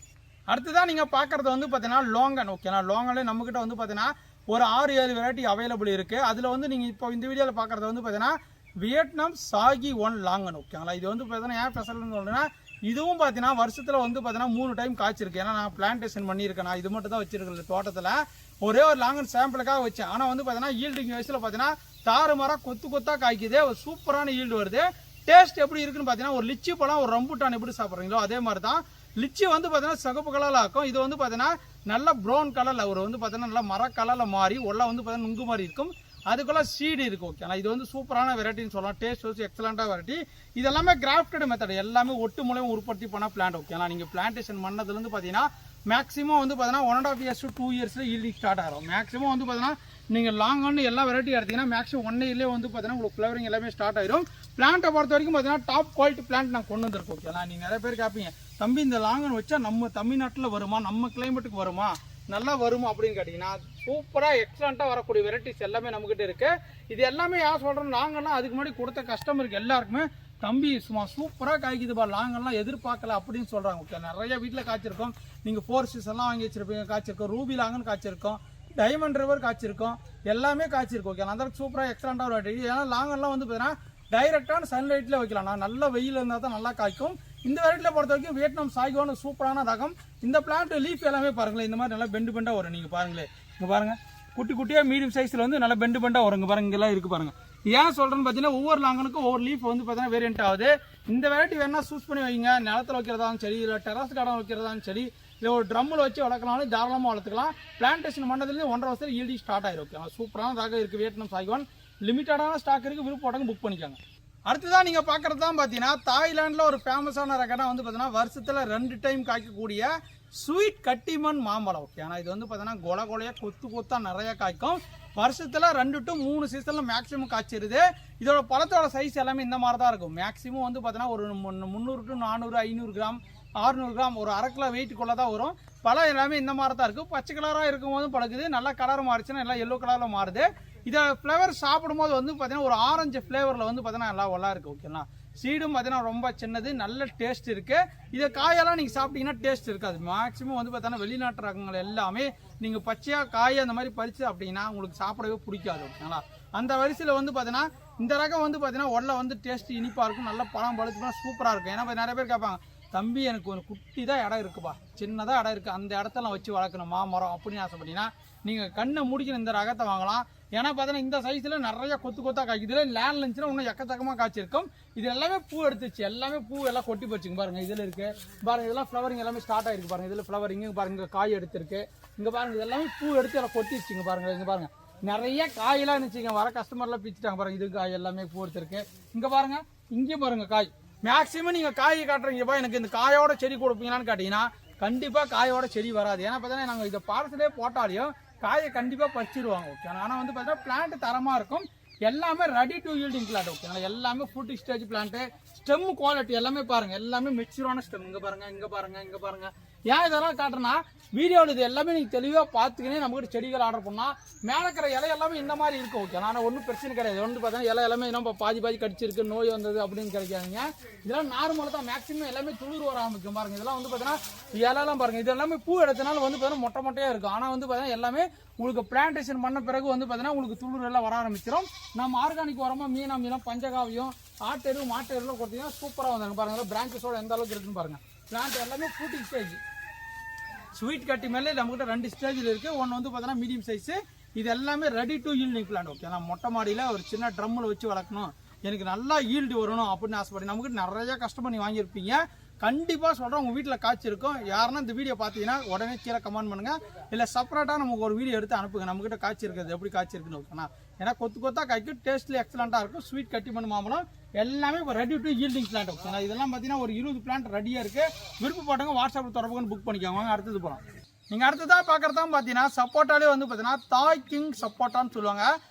அடுத்ததான் நீங்க பாக்குறது வந்து பாத்தீங்கன்னா லோங்கன். ஓகேங்களா, லோங்கன்ல நம்ம கிட்ட வந்து பாத்தீங்கன்னா ஒரு 6-7 வெரைட்டி அவைலபிள் இருக்கு. அதுல வந்து நீங்க இப்போ இந்த வீடியோல பாக்குறது வந்து பாத்தீங்கன்னா வியட்நாம் சாகி 1 லாங்கன். ஓகேங்களா, இது வந்து பாத்தீங்கன்னா ஏன் ஸ்பெஷல்னு சொல்றேன்னா இதுவும் பார்த்தீங்கன்னா வருஷத்துல வந்து பார்த்தீங்கன்னா 3 டைம் காய்ச்சிருக்கு. ஏன்னா நான் பிளான்டேஷன் பண்ணியிருக்கேன், நான் இது மட்டும் தான் வச்சிருக்கேன் தோட்டத்தில். ஒரே ஒரு லாங்கன் சாம்பிளுக்காக வச்சேன். ஆனால் வந்து பார்த்தீங்கன்னா ஈல்டிங் வயசில் பார்த்தீங்கன்னா தாறுமாறாக கொத்தா காய்க்குது. ஒரு சூப்பரான ஈல்டு வருது. டேஸ்ட் எப்படி இருக்குன்னு பார்த்தீங்கன்னா ஒரு லிச்சி பழம் ஒரு ரம்புட்டான் எப்படி சாப்பிட்றீங்களோ அதே மாதிரி தான். லிச்சி வந்து பார்த்தீங்கன்னா சிகப்பு கலரில் இருக்கும். இது வந்து பார்த்தீங்கன்னா நல்ல ப்ரௌன் கலரில் ஒரு வந்து பார்த்தீங்கன்னா நல்லா மர கலரில் மாறி உள்ள வந்து பார்த்தீங்கன்னா நுங்கு மாதிரி இருக்கும். அதுக்குள்ள சீடு இருக்கு. ஓகேங்களா, இது வந்து சூப்பரான வெரைட்டின்னு சொல்லலாம். டேஸ்ட் வந்து எக்ஸலண்டா வெரைட்டி. இது எல்லாமே கிராஃப்டட் மெத்தட், எல்லாமே ஒட்டு மூலம் உற்பத்தி பண்ண பிளான்ட். ஓகேங்களா, நீங்க பிளான்டேஷன் பண்ணதுல இருந்து பாத்தீங்கன்னா மேக்ஸிமம் வந்து பாத்தீங்கன்னா 1.5 years to 2 years yielding start ஆகும். மேக்ஸிமம் வந்து பாத்தீங்கன்னா நீங்க லாங் ஆன் எல்லா வெரைட்டி எடுத்தீங்கன்னா மேக்ஸிமம் 1 yearலயே வந்து பாத்தீங்கன்னா உங்களுக்கு ஃபிளவரிங் எல்லாமே ஸ்டார்ட் ஆயிரும். பிளான்ட்டை பொறுத்த வரைக்கும் பாத்தீங்கன்னா டாப் குவாலிட்டி பிளான்ட் நான் கொண்டு வந்திருக்கோம். ஓகேங்களா, நீங்க நிறைய பேர் கேட்பீங்க, தம்பி இந்த லாங்கன் வச்சா நம்ம தமிழ்நாட்டில் வருமா, நம்ம கிளைமேட்டுக்கு வருமா, நல்லா வருமா அப்படின்னு கேட்டிங்கன்னா சூப்பராக எக்ஸலண்ட்டாக வரக்கூடிய வெரைட்டிஸ் எல்லாமே நம்மகிட்ட இருக்குது. இது எல்லாமே யார் சொல்கிறோம், லாங்கெல்லாம் அதுக்கு முன்னாடி கொடுத்த கஸ்டமருக்கு எல்லாருக்குமே தம்பி சும்மா சூப்பராக காய்க்குதுப்பா, லாங்கெல்லாம் எதிர்பார்க்கல அப்படின்னு சொல்கிறாங்க. ஓகே, நிறைய வீட்டில் காய்ச்சிருக்கோம். நீங்கள் 4 seasons எல்லாம் வாங்கி வச்சிருப்பீங்க, காய்ச்சிருக்கோம். ரூபி லாங்கன்னு காய்ச்சிருக்கோம், டைமண்ட் ரிவர் காய்ச்சிருக்கோம், எல்லாமே காய்ச்சிருக்கோம். ஓகே, அந்த சூப்பராக எக்ஸலண்ட்டாக ஒரு வெரைட்டி. ஏன்னா லாங்கெல்லாம் வந்து பார்த்தீங்கன்னா டைரெக்டான சன்லைட்டில் வைக்கலாம். நான் நல்ல வெயில் இருந்தால் தான் நல்லா காய்க்கும். இந்த வெரைட்டியில் பொறுத்த வரைக்கும் வியட்நாம் சாய்கோன்னு சூப்பரான ரகம். இந்த பிளான்ட் லீஃப் எல்லாமே பாருங்களேன், இந்த மாதிரி நல்லா பெண்டு பெண்டாக வரும். நீங்கள் பாருங்களேன், இங்கே பாருங்கள் குட்டி குட்டியாக மீடியம் சைஸில் வந்து நல்லா பெண்டு பெண்டாக வரும். இங்கே பாருங்க, இங்கெல்லாம் இருக்குது பாருங்கள். ஏன் சொல்கிறேன்னு பார்த்தீங்கன்னா ஒவ்வொரு லாங்கனுக்கும் ஒவ்வொரு லீஃப் வந்து பார்த்தீங்கன்னா வேரியன்ட் ஆகுது. இந்த வெரைட்டி வேணால் சூஸ் பண்ணி வைங்க. நிலத்தில் வைக்கிறதாலும் சரி, இல்லை டெரஸ் கார்டன் வைக்கிறதாலும் சரி, இல்லை ஒரு ட்ரம்மில் வச்சு வளர்க்கலாலும் தாராளமாக வளர்த்துக்கலாம். பிளான்டேஷன் பண்ணதுலேருந்து 1.5 வருஷத்தில் ஈல்டிங் ஸ்டார்ட் ஆயிரும். ஓகே, சூப்பரான ரகம் இருக்குது வியட்நாம் சாய்கோன். லிமிட்டடான ஸ்டாக் இருக்குது, விருப்பப்பட்டவங்க புக் பண்ணிக்காங்க. அடுத்ததான் நீங்க பாக்குறது தான் பாத்தீங்கன்னா தாய்லாந்துல ஒரு ஃபேமஸான ரகனா வந்து பாத்தீங்கன்னா வருஷத்துல 2 டைம் காய்க்கக்கூடிய ஸ்வீட் கட்டிமன் மாம்பழம். ஓகே, ஆனா இது வந்து பாத்தீங்கன்னா கொலை கொலையா கொத்து கொத்தா நிறைய காய்க்கும். வருஷத்துல 2 to 3 சீசன்ல மேக்ஸிமம் காய்ச்சிருது. இதோட பழத்தோட சைஸ் எல்லாமே இந்த மாதிரி தான் இருக்கும். மேக்ஸிமம் வந்து பாத்தீங்கன்னா ஒரு 300 to 400 500 கிராம் 600 கிராம் ஒரு 1/2 கிலோ வெயிட்டுக்குள்ள தான் வரும். பழம் எல்லாமே இந்த மாதிரி தான் இருக்கும். பச்சை கலரா இருக்கும் போதும் பழகுது, நல்லா கலர் மாறிச்சுன்னா எல்லாம் எல்லோ கலர்ல மாறுது. இதை ஃப்ளவர் சாப்பிடும்போது வந்து பார்த்தீங்கன்னா ஒரு ஆரஞ்சு ஃப்ளேவரில் வந்து பார்த்தீங்கன்னா எல்லாம் நல்லா இருக்குது. ஓகேங்களா, சீடும் பார்த்தீங்கன்னா ரொம்ப சின்னது, நல்ல டேஸ்ட் இருக்குது. இதை காயெல்லாம் நீங்கள் சாப்பிட்டீங்கன்னா டேஸ்ட் இருக்காது. மேக்ஸிமம் வந்து பார்த்தீங்கன்னா வெளிநாட்டு ரகங்கள் எல்லாமே நீங்கள் பச்சையாக காய் அந்த மாதிரி பறித்து அப்படின்னா உங்களுக்கு சாப்பிடவே பிடிக்காது. ஓகேங்களா, அந்த வரிசையில் வந்து பார்த்தீங்கன்னா இந்த ரகம் வந்து பார்த்தீங்கன்னா உடல வந்து டேஸ்ட் இனிப்பாக இருக்கும், நல்ல பழம் பழுத்துனா சூப்பராக இருக்கும். ஏன்னா நிறைய பேர் கேட்பாங்க, தம்பி எனக்கு ஒரு குட்டி தான் இடம் இருக்குப்பா, சின்னதாக இடம் இருக்குது, அந்த இடத்தெல்லாம் வச்சு வளர்க்கணும் மாமரம் அப்படின்னு ஆசைப்பட்டீங்கன்னா நீங்கள் கண்ணை முடிக்கணும் இந்த ரகத்தை வாங்கலாம். ஏன்னா பார்த்தீங்கன்னா இந்த சைஸில் நிறைய கொத்து கொத்தா காய்க்குது. இதில் லேண்ட் இருந்துச்சுன்னா இன்னும் எக்கச்சக்கமாக காய்ச்சிருக்கும். இது எல்லாமே பூ எடுத்துச்சு, எல்லாமே பூ எல்லாம் கொட்டி போச்சுங்க பாருங்கள். இதில் இருக்குது பாருங்கள், இதெல்லாம் ஃப்ளவரிங் எல்லாமே ஸ்டார்ட் ஆகிருக்கு பாருங்கள். இதில் ஃப்ளவரிங் பாருங்கள், காய் எடுத்திருக்கு. இங்கே பாருங்கள், இது எல்லாமே பூ எடுத்து எல்லாம் கொட்டிடுச்சுங்க பாருங்கள். இங்கே பாருங்கள் நிறைய காயெல்லாம் இருந்துச்சுங்க, வர கஸ்டமர்லாம் பிச்சுட்டாங்க பாருங்கள். இது காய் எல்லாமே பூ எடுத்திருக்கு. இங்கே பாருங்கள், இங்கேயும் பாருங்கள் காய். மேக்ஸிமம் நீங்கள் காய் காட்டுறீங்கப்பா எனக்கு இந்த காயோட செடி கொடுப்பீங்களான்னு கேட்டிங்கன்னா கண்டிப்பாக காயோட செடி வராது. ஏன்னா பார்த்தீங்கன்னா நாங்கள் இதை பார்சலே போட்டாலையும் காயை கண்டிப்பாக பறிச்சிருவாங்க. ஓகே, ஆனால் வந்து பார்த்தீங்கன்னா பிளான்ட் தரமாக இருக்கும், எல்லாமே ready to yielding plant. Okay, எல்லாமே foot stage plant. Stem quality எல்லாமே பாருங்கள், எல்லாமே மெச்சூரான ஸ்டெம். இங்கே பாருங்கள், இங்கே பாருங்கள், இங்கே பாருங்கள். ஏன் இதெல்லாம் காட்டுறேன்னா வீடியோவில் இது எல்லாமே நீங்கள் தெளிவாக பார்த்துக்கினே நம்மகிட்ட செடிகள் ஆர்டர் பண்ணால் மேலே இருக்கிற இலை எல்லாமே இந்த மாதிரி இருக்கும். ஓகே, ஆனால் ஒன்றும் பிரச்சனை கிடையாது. வந்து பார்த்தீங்கன்னா இலை எல்லாமே நம்ம பாதி கடிச்சிருக்கு, நோய் வந்தது அப்படின்னு கிடைக்காதுங்க. இதெல்லாம் நார்மலாக தான், மேக்ஸிமம் எல்லாமே துளிர் வர ஆரம்பிக்கும் பாருங்கள். இதெல்லாம் வந்து பார்த்தீங்கன்னா இலையெல்லாம் பாருங்கள், இது எல்லாமே பூ எடுத்தனால வந்து பார்த்தீங்கன்னா மொட்டை மொட்டையாக இருக்கும். ஆனால் வந்து பார்த்தீங்கன்னா எல்லாமே உங்களுக்கு பிளான்டேஷன் பண்ண பிறகு வந்து பார்த்தீங்கன்னா உங்களுக்கு துளிர் எல்லாம் வர ஆரம்பிச்சிடும். நம்ம ஆர்கானிக் உரமா மீனம் பஞ்சகாவியம் ஆட்டெரு மாட்டு எருலாம் கொடுத்தீங்கன்னா சூப்பராக வந்தாங்க பாருங்கள். பிரான்ச்சஸோட எந்த அளவுக்கு இருக்குன்னு பாருங்கள். பிளான்ட் எல்லாமே ஃப்ரூட்டிங் ஸ்டேஜ். ஸ்வீட் கட்டி மேலே நம்மகிட்ட 2 ஸ்டேஜில் இருக்குது. ஒன்று வந்து பார்த்தீங்கன்னா மீடியம் சைஸு, இது எல்லாமே ready to yielding plant. Okay, நான் மொட்டை மாடியில் ஒரு சின்ன ட்ரம்மில் வச்சு வளர்க்கணும், எனக்கு நல்லா ஈல்டு வரணும் அப்படின்னு ஆசைப்படி நம்மகிட்ட நிறைய கஷ்டப்பட்டு வாங்கியிருப்பீங்க. கண்டிப்பாக சொல்கிறேன், உங்கள் வீட்டில் காய்ச்சிருக்கும். யாருன்னா இந்த வீடியோ பார்த்தீங்கன்னா உடனே கீழே கமெண்ட் பண்ணுங்கள், இல்லை செப்பரேட்டாக நமக்கு ஒரு வீடியோ எடுத்து அனுப்புங்க, நம்மகிட்ட காய்ச்சி இருக்குது எப்படி காய்ச்சி இருக்குன்னு. ஓகேண்ணா, ஏன்னா கொத்து கொத்தா காய்க்கு டேஸ்ட்லி எக்ஸலண்ட்டாக இருக்கும். ஸ்வீட் கட்டி பண்ண மாம்பழம் எல்லாமே இப்போ ரெடி டு ஈல்டிங் பிளான்ட். ஓகேண்ணா, இதெல்லாம் பார்த்தீங்கன்னா ஒரு 20 பிளான்ட் ரெடியாக இருக்குது. விருப்பப்பட்டவங்க வாட்ஸ்அப்பில் தொடர்புன்னு புக் பண்ணிக்கோங்க. அடுத்தது போகலாம். நீங்கள் அடுத்ததாக பார்க்குறதான் பார்த்தீங்கன்னா சப்போட்டாலே வந்து பார்த்தீங்கன்னா தாய் கிங் சப்போட்டான்னு சொல்லுவாங்க,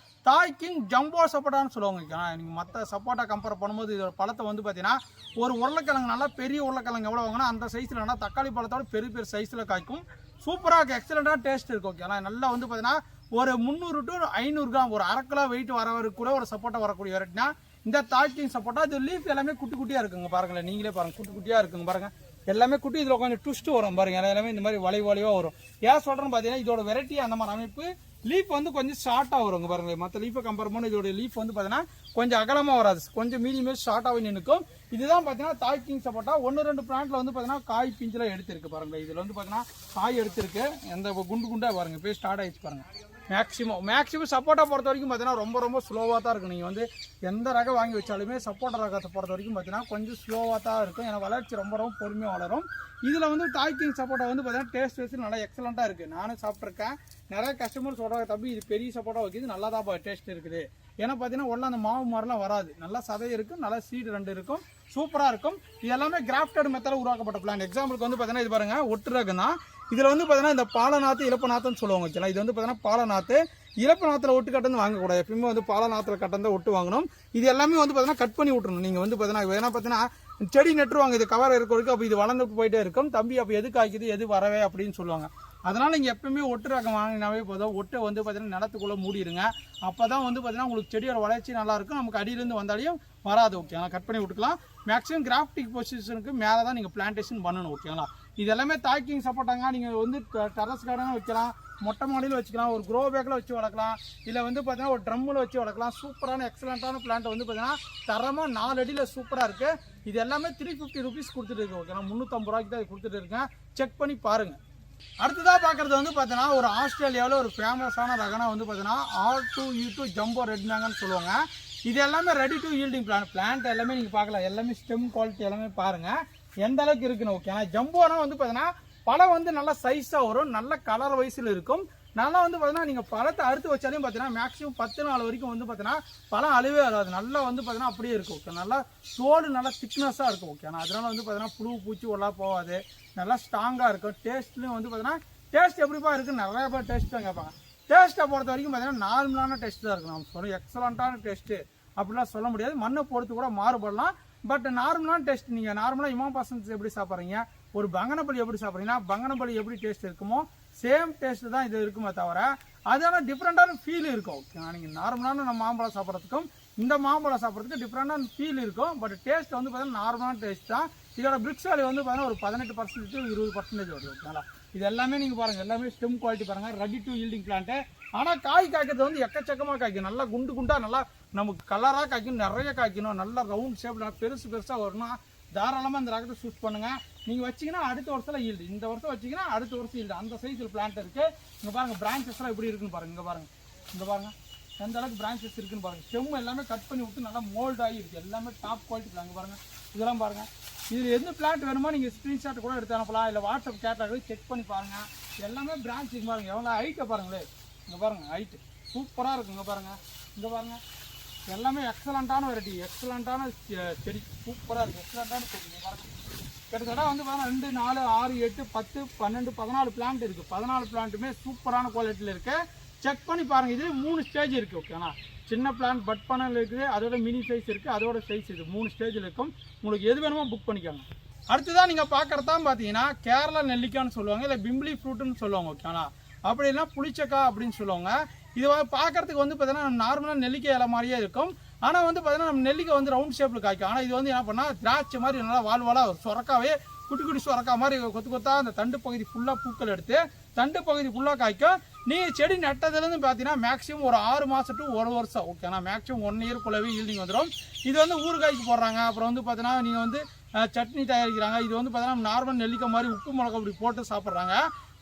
தாய் கிங் ஜம்போ சப்போட்டான்னு சொல்லுவாங்க. நீங்கள் மற்ற சப்போட்டா கம்பேர் பண்ணும்போது இதோட பழத்தை வந்து பார்த்தீங்கன்னா ஒரு உருளைக்கிழங்கு நல்லா பெரிய உருளைக்கிழங்கு எவ்வளோ வாங்கினா அந்த சைஸில் நல்லா தக்காளி பழத்தோட பெரிய பெரிய சைஸில் காய்க்கும். சூப்பராக இருக்கும், எக்ஸலண்ட்டாக டேஸ்ட் இருக்கும். ஓகே, ஆனால் நல்லா வந்து பார்த்தீங்கன்னா ஒரு 300 to 500 கிராம் ஒரு 1/2 கிலோ வெயிட் வரவருக்கு கூட ஒரு சப்போட்டா வரக்கூடிய வெரைட்டினா இந்த தாய் கிங் சப்போட்டா. இது லீஃப் எல்லாமே குட்டி குட்டியாக இருக்குங்க பாருங்களேன், நீங்களே பாருங்கள் குட்டி குட்டியாக இருக்குங்க பாருங்கள். எல்லாமே குட்டி, இதில் கொஞ்சம் ட்விஸ்ட் வரும் பாருங்க, எல்லாமே இந்த மாதிரி வளைவாக வரும். ஏன் சொல்கிறேன்னு பார்த்தீங்கன்னா இதோட வெரைட்டி அந்த மாதிரி அமைப்பு. லீஃப் வந்து கொஞ்சம் ஷார்ட்டாக வருங்க பாருங்க, மற்ற லீஃபை கம்பேர் பண்ணி இதோட லீஃப் வந்து பார்த்தீங்கன்னா கொஞ்சம் அகலமாக வராது, கொஞ்சம் மீடியமே ஷார்ட்டாகவே நிற்கும். இதுதான் பார்த்தீங்கன்னா தாய் கிங் சப்போட்டா. 1-2 பிளான்ட்ல வந்து பார்த்தீங்கன்னா காய் பிஞ்சில் எடுத்திருக்கு பாருங்க. இதில் வந்து பார்த்தீங்கன்னா காய் எடுத்திருக்கு, எந்த குண்டு குண்டாக பாருங்க, போய் ஸ்டார்ட் ஆகிடுச்சு பாருங்க. மேக்ஸிமம் சப்போட்டா பொறுத்த வரைக்கும் பார்த்தீங்கன்னா ரொம்ப ஸ்லோவாக தான் இருக்கும். நீங்கள் வந்து எந்த ரகம் வாங்கி வச்சாலுமே சப்போட்டா ரகத்தை பொறுத்த வரைக்கும் பார்த்தீங்கன்னா கொஞ்சம் ஸ்லோவாக தான் இருக்கும், ஏன்னா வளர்ச்சி ரொம்ப பொறுமையாக வளரும். இதில் வந்து தாய் கிங் சப்போட்டா வந்து பார்த்தீங்கன்னா டேஸ்ட் வைஸ் நல்லா எக்ஸலண்ட்டாக இருக்குது. நானும் சாப்பிட்ருக்கேன், நிறைய கஸ்டமர் சொல்கிறாங்க, தம்பி இது பெரிய சப்போட்டா வைக்கிது நல்லா தான் டேஸ்ட் இருக்குது. ஏன்னா பார்த்தீங்கன்னா உள்ள அந்த மாவு மாதிரிலாம் வராது, நல்லா சதை இருக்கும், நல்லா சீடு 2 இருக்கும், சூப்பராக இருக்கும். இது எல்லாமே கிராஃப்டட் மெத்தடில் உருவாக்கப்பட்ட பிளான். எக்ஸாம்பிளுக்கு வந்து பார்த்தீங்கன்னா இது பாருங்கள் ஒட்டு ரகம் தான். இதில் வந்து பார்த்தீங்கன்னா இந்த பாலநாற்று இலப்பநாத்துன்னு சொல்லுவாங்க. ஓகேங்களா, இது வந்து பார்த்தீங்கன்னா பாலநாற்று இலப்பு நாற்றுல ஒட்டு கட்டந்து வாங்கக்கூடாது, எப்பயுமே வந்து பாலநாற்றுல கட்டந்தான் ஒட்டு வாங்கணும். இது எல்லாமே வந்து பார்த்தீங்கன்னா கட் பண்ணி விட்டுருணும். நீங்கள் வந்து பார்த்தீங்கன்னா ஏன்னா பார்த்தீங்கன்னா செடி நட்டுருவாங்க, இது கவர் இருக்க வரைக்கும், அப்போ இது வளர்ந்துட்டு போயிட்டே இருக்கும். தம்பி அப்போ எது காய்க்குது எது வரவே அப்படின்னு சொல்லுவாங்க. அதனால் நீங்கள் எப்பவுமே ஒட்டு ரகம் வாங்கினாவே போதும், ஒட்டை வந்து பார்த்தீங்கன்னா நிலத்துக்குள்ளே மூடிடுங்க. அப்போ தான் வந்து பார்த்தீங்கன்னா உங்களுக்கு செடியோட வளர்ச்சி நல்லாயிருக்கும், நமக்கு அடியிலேருந்து வந்தாலையும் வராது. ஓகேங்களா, கட் பண்ணி விட்டுக்கலாம். மேக்ஸிமம் கிராஃப்டிக் பொசிஷனுக்கு மேலே தான் நீங்கள் பிளான்டேஷன் பண்ணணும். ஓகேங்களா, இது எல்லாமே தாய் கிங் சப்போட்டாங்க. நீங்கள் வந்து டெரஸ் கார்டனும் வைக்கலாம், மொட்டை மாடியில் வச்சுக்கலாம், ஒரு க்ரோ பேக்கில் வச்சு வளர்க்கலாம், இல்லை வந்து பார்த்தீங்கன்னா ஒரு ட்ரம்மில் வச்சு வளர்க்கலாம். சூப்பரான எக்ஸலண்ட்டான பிளான்ட்டை வந்து பார்த்தீங்கன்னா தரமாக 4 அடியில் சூப்பராக இருக்குது. இது எல்லாமே 350 ரூபீஸ் கொடுத்துட்டு இருக்கு. ஓகேங்களா, 350 ரூபாய்க்கு தான் கொடுத்துட்டு இருக்கேன், செக் பண்ணி பாருங்கள். அடுத்ததாக பார்க்குறது வந்து பார்த்தீங்கன்னா ஒரு ஆஸ்திரேலியாவில் ஒரு ஃபேமஸான ரகனா வந்து பார்த்தீங்கன்னா R2U2 ஜம்போ ரெட் மேங்கன்னு சொல்லுவாங்க. இது எல்லாமே ரெடி டு ஈல்டிங் பிளான்ட் எல்லாமே நீங்கள் பார்க்கலாம், எல்லாமே ஸ்டெம் குவாலிட்டி எல்லாமே பாருங்கள் எந்த அளவுக்கு இருக்குன்னு. ஓகே, ஆனால் ஜம்போனா வந்து பார்த்தீங்கன்னா பழம் வந்து நல்லா சைஸாக வரும், நல்ல கலர் வைஸில் இருக்கும், நல்லா வந்து பார்த்தீங்கன்னா நீங்கள் பழத்தை அறுத்து வச்சாலையும் பார்த்தீங்கன்னா மேக்ஸிமம் 10 நாள் வரைக்கும் வந்து பார்த்தீங்கன்னா பழம் அழுவே ஆகாது. நல்லா வந்து பார்த்தீங்கன்னா அப்படியே இருக்கும். ஓகே, நல்லா தோல் நல்லா திக்னஸாக இருக்கும். ஓகே, ஆனால் அதனால வந்து பார்த்தீங்கன்னா புழு பூச்சி உள்ளா போகாது, நல்லா ஸ்ட்ராங்காக இருக்கும். டேஸ்ட்லையும் வந்து பார்த்தீங்கன்னா டேஸ்ட் எப்படிப்பா இருக்குது, நிறைய பேர் டேஸ்ட் தான் கேட்பாங்க. டேஸ்ட்டை பொறுத்த வரைக்கும் பார்த்தீங்கன்னா நார்மலான டேஸ்ட் தான் இருக்கும். நம்ம சொல்ல எக்ஸலண்ட்டான டேஸ்ட்டு அப்படிலாம் சொல்ல முடியாது, மண்ணை பொறுத்து கூட மாறுபடலாம். பட் நார்மலான டேஸ்ட் நீங்கள் நார்மலாக இமாம் பசன்ஸ் எப்படி சாப்பிட்றீங்க, ஒரு பங்கனப்பள்ளி எப்படி சாப்பிட்றீங்கன்னா பங்கனப்பள்ளி எப்படி டேஸ்ட் இருக்குமோ சேம் டேஸ்ட் தான் இது இருக்குமே தவிர அதெல்லாம் டிஃப்ரெண்ட்டான ஃபீல் இருக்கும். ஓகே, நீங்கள் நார்மலான நம்ம மாம்பழம் சாப்பிட்றதுக்கும் இந்த மாம்பழம் சாப்பிட்றதுக்கு டிஃப்ரெண்டான ஃபீல் இருக்கும். பட் டேஸ்ட் வந்து பார்த்தீங்கன்னா நார்மலான டேஸ்ட் தான். இதோட பிரிக்ஸ் வேல்யூ வந்து பார்த்தீங்கன்னா ஒரு 18% to 20% வருது. ஓகேங்களா, இது எல்லாமே நீங்கள் பாருங்கள், எல்லாமே ஸ்டெம் குவாலிட்டி பாருங்கள், ரெடி டு ஈல்டிங் பிளான்ட்டு. ஆனால் காய் காய்க்கிறது வந்து எக்கச்சக்கமாக காய்க்கும், நல்லா குண்டு குண்டாக நல்லா நமக்கு கலராக காய்க்கணும், நிறைய காய்க்கணும், நல்லா ரவுண்ட் ஷேப்பில் பெருசாக வரணும். தாராளமாக இந்த ரகத்தை சூஸ் பண்ணுங்கள். நீங்கள் வச்சிங்கன்னா அடுத்த வருஷத்தில் ஈல்டு, இந்த வருஷம் வச்சிங்கன்னா அடுத்த வருஷம் ஈல்டு, அந்த சைஸில் பிளான்ட் இருக்குது. இங்கே பாருங்கள் பிரான்ச்சஸ்லாம் எப்படி இருக்குன்னு பாருங்கள். இங்கே பாருங்கள் எந்த அளவுக்கு பிரான்ச்சஸ் இருக்குன்னு பாருங்கள். ஸ்டெம் எல்லாமே கட் பண்ணி விட்டு நல்லா மோல்ட் ஆகி இருக்குது, எல்லாமே டாப் குவாலிட்டி பிளான். பாருங்கள் இதெல்லாம் பாருங்கள். இதில் எந்த பிளான்ட் வேணுமோ நீங்கள் ஸ்க்ரீன்ஷாட் கூட எடுத்து அனுப்பலாம், இல்லை வாட்ஸ்அப் கேட்டாலும் செக் பண்ணி பாருங்கள். எல்லாமே பிரான்ச்சுக்கு பாருங்கள், எவ்வளோ ஹைட்டை பாருங்களே. இங்கே பாருங்கள் ஹைட்டு சூப்பராக இருக்குங்க. பாருங்கள் இங்கே பாருங்கள், எல்லாமே எக்ஸலண்ட்டான வெரைட்டி, எக்ஸலண்ட்டான செடி, சூப்பராக இருக்குது, எக்ஸலண்ட்டான செடி. பாருங்கள் கிட்டத்தட்ட வந்து பாருங்கள் 2, 4, 6, 8, 10, 12, 14 பிளான்ட் இருக்குது. 14 பிளான்ட்டுமே சூப்பரான குவாலிட்டியில் இருக்குது. செக் பண்ணி பாருங்கள். இதில் 3 ஸ்டேஜ் இருக்குது. ஓகேண்ணா, சின்ன பிளான்ட் பட் பண்ணல் இருக்குது, அதோட மினி சைஸ் இருக்குது, அதோட சைஸ் இருக்குது, 3 ஸ்டேஜில் இருக்கும். உங்களுக்கு எது வேணுமோ புக் பண்ணிக்கோங்க. அடுத்ததான் நீங்கள் பார்க்குறதான் பார்த்தீங்கன்னா கேரளா நெல்லிக்கான்னு சொல்லுவாங்க, இல்லை பிம்பிளி ஃப்ரூட்டுன்னு சொல்லுவாங்க. ஓகேண்ணா, அப்படின்னா புளிச்சக்காய் அப்படின்னு சொல்லுவாங்க. இது பார்க்கறதுக்கு வந்து பார்த்தீங்கன்னா நார்மலாக நெல்லிக்காய் இலை மாதிரியே இருக்கும். ஆனால் வந்து பார்த்தீங்கன்னா நம்ம நெல்லிக்காய் வந்து ரவுண்ட் ஷேப்பில் காய்க்கும். ஆனால் இது வந்து என்ன பண்ணால் திராட்சை மாதிரி நல்லா வாழ்வாலாக சொரக்காவே குட்டி குட்டி சொரக்கா மாதிரி கொத்தா அந்த தண்டு பகுதி ஃபுல்லாக பூக்கள் எடுத்து தண்டு பகுதி ஃபுல்லாக காய்க்கும். நீங்கள் செடி நட்டதுலேருந்து பார்த்தீங்கன்னா மேக்ஸிமம் ஒரு 6 மாதம் to 1 வருஷம். ஓகேண்ணா, மேக்ஸிமம் 1 இயர்க்குள்ளவே ஈல்டிங் வந்துடும். இது வந்து ஊறுகாய்க்கு போடுறாங்க. அப்புறம் வந்து பார்த்தீங்கன்னா நீங்கள் வந்து சட்னி தயாரிக்கிறாங்க. இது வந்து பார்த்தீங்கன்னா நார்மல் நெல்லிக்காய் மாதிரி உப்பு மிளகா அப்படி போட்டு சாப்பிட்றாங்க.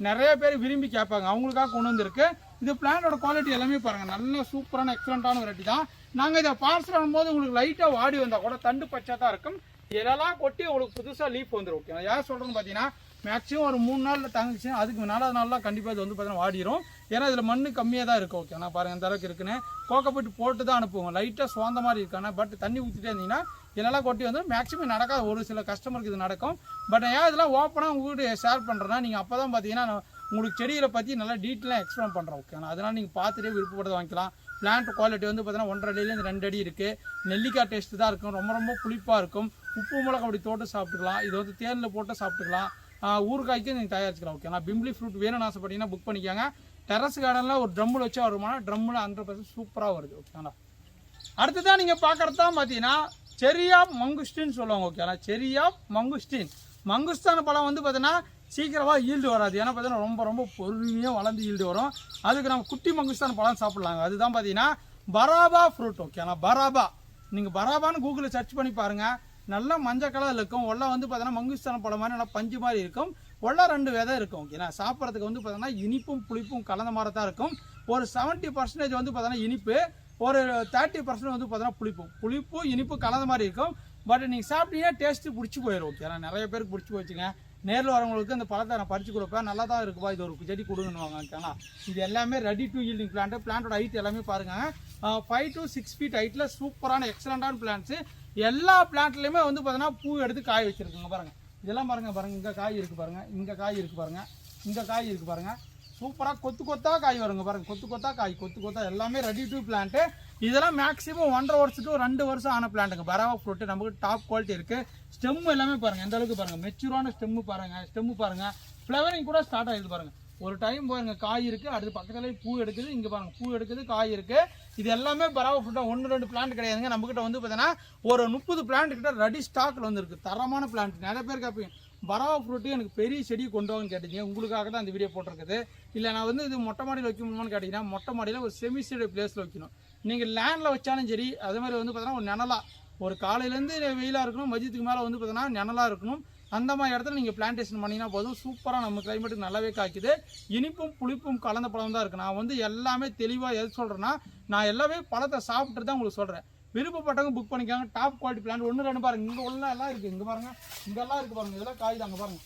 நிறைய பேர் விரும்பி கேட்பாங்க, அவங்களுக்காக கொண்டு வந்திருக்கு. இது பிளான்டோட குவாலிட்டி எல்லாமே பாருங்கள், நல்ல சூப்பரான எக்ஸலண்ட்டான வெரைட்டி தான். நாங்கள் இதை பார்சல் பண்ணும்போது உங்களுக்கு லைட்டாக வாடி வந்தால் கூட தண்டு பச்சை தான் இருக்கும். இதெல்லாம் கொட்டி உங்களுக்கு புதுசாக லீஃப் வந்துடும். ஓகே, யார் சொல்கிறேன்னு பார்த்தீங்கன்னா மேக்ஸிமம் ஒரு 3 நாளில் தங்கிச்சு, அதுக்கு 4வது நாள்லாம் கண்டிப்பாக இது வந்து பார்த்தீங்கன்னா வாடிடும். ஏன்னா இதில் மண் கம்மியாக தான் இருக்கும். ஓகே, நான் பாருங்கள் இந்த அளவுக்கு இருக்குன்னு கோக்கப்பட்டு போட்டு தான் அனுப்புவோம். லைட்டாக சோந்த மாதிரி இருக்கானே, பட் தண்ணி ஊற்றிட்டே இருந்தீங்கன்னா இதெல்லாம் கொட்டி வந்து மேக்ஸிமம் நடக்காது. ஒரு சில கஸ்டமருக்கு இது நடக்கும். பட் ஏன் இதெல்லாம் ஓப்பனாக உங்கள்கிட்ட ஷேர் பண்ணுறேன்னா நீங்கள் அப்போ தான் பார்த்தீங்கன்னா உங்களுக்கு செடிகளை பற்றி நல்லா டீட்டெயிலாக எக்ஸ்பிளைன் பண்ணுறோம். ஓகே, அதனால் நீங்கள் பார்த்துட்டே விருப்பப்படுறது வாங்கிக்கலாம். பிளான்ட் குவாலிட்டி வந்து பார்த்தீங்கன்னா 1.5 அடியிலேருந்து 2 அடி இருக்குது. நெல்லிக்காய் டேஸ்ட்டு தான் இருக்கும், ரொம்ப ரொம்ப புளிப்பாக இருக்கும். உப்பு மிளகா அப்படி தோட்டு சாப்பிட்டுக்கலாம். இது வந்து தேனில் போட்டு சாப்பிட்டுக்கலாம். ஊறுகாய்க்கு நீங்கள் தயாரிச்சுக்கலாம். ஓகே, நான் பிம்பிளி ஃப்ரூட் வேணும்னு ஆசைப்பட்டீங்கன்னா புக் பண்ணிக்கோங்க. டெரஸ் கார்டனில் ஒரு ட்ரம்மில் வச்சு வருமானா ட்ரம்மில் 100% சூப்பராக வருது. ஓகேங்களா, அடுத்ததான் நீங்கள் பார்க்குறது தான் பார்த்தீங்கன்னா செரி ஆஃப் மங்குஸ்டின்னு சொல்லுவாங்க. ஓகேங்களா, செரி ஆஃப் மங்குஸ்டின். மங்குஸ்தான பழம் வந்து பார்த்தீங்கன்னா சீக்கிரமாக ஈல்டு வராது. ஏன்னா பார்த்தீங்கன்னா ரொம்ப ரொம்ப பொறுமையாக வளர்ந்து ஈல்டு வரும். அதுக்கு நம்ம குட்டி மங்குஸ்தான் பழம் சாப்பிட்லாங்க. அதுதான் பார்த்தீங்கன்னா பராபா ஃப்ரூட். ஓகேண்ணா, பராபா நீங்கள் பராபான்னு கூகுளில் சர்ச் பண்ணி பாருங்கள். நல்லா மஞ்சள் கலரில் இருக்கும். ஒல்ல வந்து பார்த்தீங்கன்னா மங்குஸ்தான பழம் மாதிரி நல்லா பஞ்சு மாதிரி இருக்கும். ஒல்ல 2 விதை இருக்கும். ஓகேண்ணா, சாப்பிட்றதுக்கு வந்து பார்த்தீங்கன்னா இனிப்பும் புளிப்பும் கலந்த மாதிரி தான் இருக்கும். ஒரு 70% வந்து பார்த்தீங்கன்னா இனிப்பு, ஒரு 30% வந்து பார்த்தீங்கன்னா புளிப்பு இனிப்பு கலந்த மாதிரி இருக்கும். பட் நீங்கள் சாப்பிட்டீங்கன்னா டேஸ்ட்டு பிடிச்சி போயிடும். ஓகே, நான் நிறைய பேருக்கு பிடிச்சி போச்சுங்க. நேரில் வரவங்களுக்கு அந்த பழத்தை நான் பறித்து கொடுப்பேன். நல்லா தான் இருக்குப்பா, இது ஒரு செடி கொடுங்கன்னுவாங்க. ஓகேங்களா, இது எல்லாமே ரெடி டு ஈல்டிங் பிளான்ட்டு. பிளான்ட்டோட ஹைட் எல்லாமே பாருங்கள் 5 to 6 feet ஹைட்டில் சூப்பரான எக்ஸலண்ட்டான பிளான்ட்ஸு. எல்லா பிளான்ட்லேயுமே வந்து பார்த்தீங்கன்னா பூ எடுத்து காய் வச்சுருக்குங்க. பாருங்கள் இதெல்லாம் பாருங்கள் இங்கே காய் இருக்குது பாருங்கள், இங்கே காய் இருக்குது பாருங்கள், இங்கே காய் இருக்குது பாருங்கள். சூப்பராக கொத்தா காய் வருங்க. பாருங்கள் கொத்தா காய் கொத்தா எல்லாமே ரெடி டு பிளான்ட்டு. இதெல்லாம் மேக்ஸிமம் 1.5 வருஷம் to 2 வருஷம் ஆன பிளான்ட்டுங்க. பராவா ஃப்ரூட்டு நமக்கு டாப் குவாலிட்டி இருக்குது. ஸ்டெம்மு எல்லாமே பாருங்கள் எந்த அளவுக்கு பாருங்கள், மெச்சூரான ஸ்டெம்மு பாருங்கள். ஃப்ளவரிங் கூட ஸ்டார்ட் ஆகிடுது பாருங்கள். ஒரு டைம் பாருங்க காய் இருக்குது, அடுத்து பக்கத்துலேயே பூ எடுக்குது. இங்கே பாருங்கள் பூ எடுக்குது, காய் இருக்குது. இது எல்லாமே பராவா ஃப்ரூட்டாக 1-2 பிளான்ட் கிடையாதுங்க. நம்மக்கிட்ட வந்து பார்த்தீங்கன்னா ஒரு 30 பிளான்ட் கிட்ட ரெடி ஸ்டாக்கில் வந்துருக்கு. தரமான பிளான்ட். நிறைய பேர் கேட்பீங்க பராவா ஃப்ரூட்டு எனக்கு பெரிய செடி கொண்டு வாங்கன்னு கேட்டீங்க. உங்களுக்காக தான் இந்த வீடியோ போட்டிருக்குது. இல்லை நான் வந்து இது மொட்டை மாடியில் வைக்கணுமான்னு கேட்டிங்கன்னா மொட்டை மாடியில் ஒரு செமி ஷேட் பிளேஸில் வைக்கணும். நீங்கள் லேண்டில் வச்சாலும் சரி, அதே மாதிரி வந்து பார்த்தீங்கன்னா ஒரு நிழலாக, ஒரு காலையிலேருந்து வெயிலாக இருக்கணும், மதியத்துக்கு மேலே வந்து பார்த்தீங்கன்னா நிழலாக இருக்கணும். அந்த மாதிரி இடத்துல நீங்கள் பிளான்டேஷன் பண்ணிங்கன்னா போதும். சூப்பராக நம்ம கிளைமேட்டுக்கு நல்லாவே காய்க்குது. இனிப்பும் புளிப்பும் கலந்த பழம் தான் இருக்குது. நான் வந்து எல்லாமே தெளிவாக எது சொல்கிறேன்னா, நான் எல்லாமே பழத்தை சாப்பிட்டு தான் உங்களுக்கு சொல்கிறேன். விருப்பப்பட்டவங்க புக் பண்ணிக்காங்க. டாப் குவாலிட்டி பிளான்ட் 1-2 பாருங்கள். இங்கே உள்ள எல்லாம் இருக்குது. இங்கே பாருங்கள், இங்கெல்லாம் இருக்குது பாருங்கள். இதெல்லாம் காய் தாங்க பாருங்கள்.